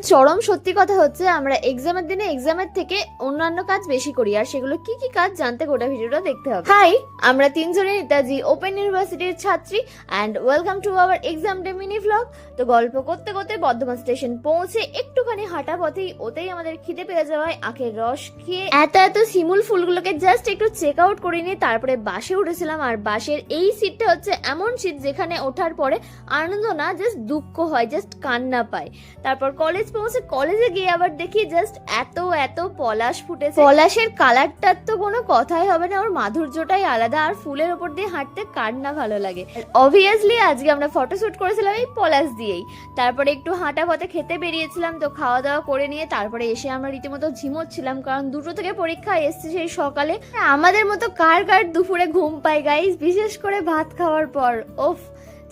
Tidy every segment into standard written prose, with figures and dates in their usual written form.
চরম সত্যি কথা হচ্ছে আমরা এক্সামের দিনে এক্সামের থেকে অন্যান্য কাজ বেশি করি, আর সেগুলো কি কি কাজ জানতে গোটা ভিডিওটা দেখতে হবে। হাই, আমরা তিনজনে নেতাজি ওপেন ইউনিভার্সিটির ছাত্রী and welcome to our exam day mini vlog. তো গল্প করতে করতে বর্ধমান স্টেশন পৌঁছে একটুখানি হাঁটা পথেই ওতেই আমাদের খিদে পেয়ে যাওয়ায় আখের রস খেয়ে এত শিমুল ফুলগুলোকে জাস্ট একটু চেক আউট করে নিয়ে তারপরে বাসে উঠেছিলাম। আর বাসের এই সিটটা হচ্ছে এমন সিট যেখানে ওঠার পরে আনন্দ না, জাস্ট দুঃখ হয়, জাস্ট কান্না পায়। তারপর কলেজ পৌঁছে কলেজে গিয়ে আবার দেখি জাস্ট এত পলাশ ফুটেছে। পলাশের কালারটার তো কোনো কথাই হবে না, ওর মাধুর্যটাই আলাদা। আর ফুলের উপর দিয়ে হাঁটতে কার না ভালো লাগে। অবভিয়াসলি আজকে আমরা ফটোশুট করেছিলাম এই পলাশ দিয়েই। তারপরে একটু হাঁটা পথে খেতে বেরিয়েছিলাম, তো খাওয়া দাওয়া করে নিয়ে তারপরে এসে আমরা রীতিমতো ঝিমোচ্ছিলাম, কারণ 2টো থেকে পরীক্ষা এসছে সেই সকালে। আমাদের মতো কার দুপুরে ঘুম পায় গাইস, বিশেষ করে ভাত খাওয়ার পর। ওফ।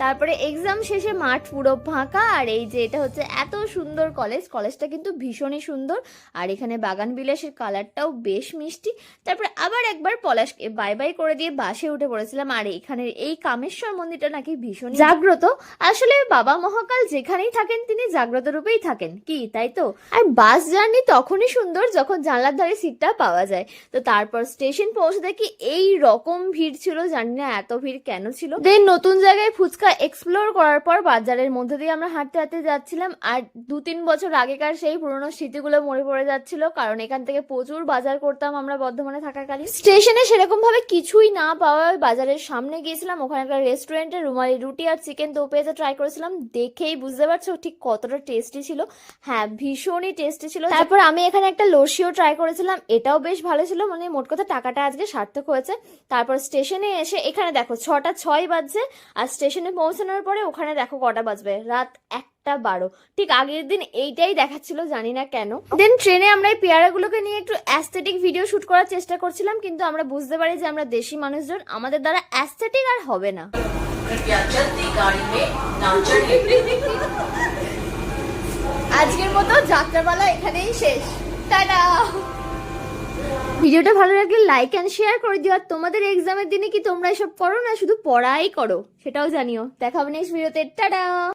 তারপরে এক্সাম শেষে মাঠ পুরো ফাঁকা। আর এই যে এটা হচ্ছে এত সুন্দর কলেজটা কিন্তু ভীষণই সুন্দর। আর এখানে বাগান বিলাসের কালারটাও বেশ মিষ্টি। তারপরে আবার একবার পলাশকে বাই বাই করে দিয়ে বাসে উঠে পড়েছিলাম। আর এখানে এই কামেশ্বর মন্দিরটা নাকি ভীষণ জাগ্রত। আসলে বাবা মহাকাল যেখানেই থাকেন তিনি জাগ্রত রূপেই থাকেন, কি তাই তো? আর বাস জার্নি তখনই সুন্দর যখন জানলার ধারে সিটটা পাওয়া যায়। তো তারপর স্টেশন পৌঁছে দেখি এই রকম ভিড় ছিল, জানি না এত ভিড় কেন ছিল। দেন নতুন জায়গায় ফুচকা এক্সপ্লোর করার পর বাজারের মধ্যে দিয়ে আমরা হাঁটতে হাঁটতে যাচ্ছিলাম। আর 2-3 বছর আগেকার সেই পুরোনো স্মৃতিগুলো মনে পড়ে যাচ্ছিল, কারণ এখান থেকে প্রচুর বাজার করতাম আমরা বর্ধমানে থাকাকালীন। স্টেশনে সেরকম ভাবে কিছুই না পাওয়ায় বাজারের সামনে গিয়েছিলাম, ওখানে একটা রেস্টুরেন্টে রুমালি রুটি আর চিকেন দো পেঁয়াজা ট্রাই করেছিলাম। দেখেই বুঝতে পারছো ঠিক কতটা টেস্টি ছিল। হ্যাঁ, ভীষণই টেস্টি ছিল। তারপর আমি এখানে একটা লস্যিও ট্রাই করেছিলাম, এটাও বেশ ভালো ছিল। মানে মোট কথা টাকাটা আজকে সার্থক হয়েছে। তারপর স্টেশনে এসে এখানে দেখো 6টা 6 বাজছে, আর স্টেশনে পৌঁছানোর পরে ওখানে দেখো কটা বাজবে, রাত 1:12। ঠিক আগের দিন এইটাই দেখাচ্ছিল, জানি না কেন। দেন ট্রেনে আমরা এই পেয়ারাগুলোকে নিয়ে একটু অ্যাস্থেটিক ভিডিও শুট করার চেষ্টা করছিলাম, কিন্তু আমরা বুঝতে পারি যে আমরা দেশি মানুষজন, আমাদের দ্বারা অ্যাস্থেটিক আর হবে না। আজকের মতো যাত্রাপালা এখানেই শেষ, টাটা। ভিডিওটা ভালো লাগলে লাইক এন্ড শেয়ার করে দিও। আর তোমাদের এক্সামের দিনে কি তোমরা এসব করো না শুধু পড়াই করো সেটাও জানিও। দেখা হবে নেক্সট ভিডিওতে, টাটা।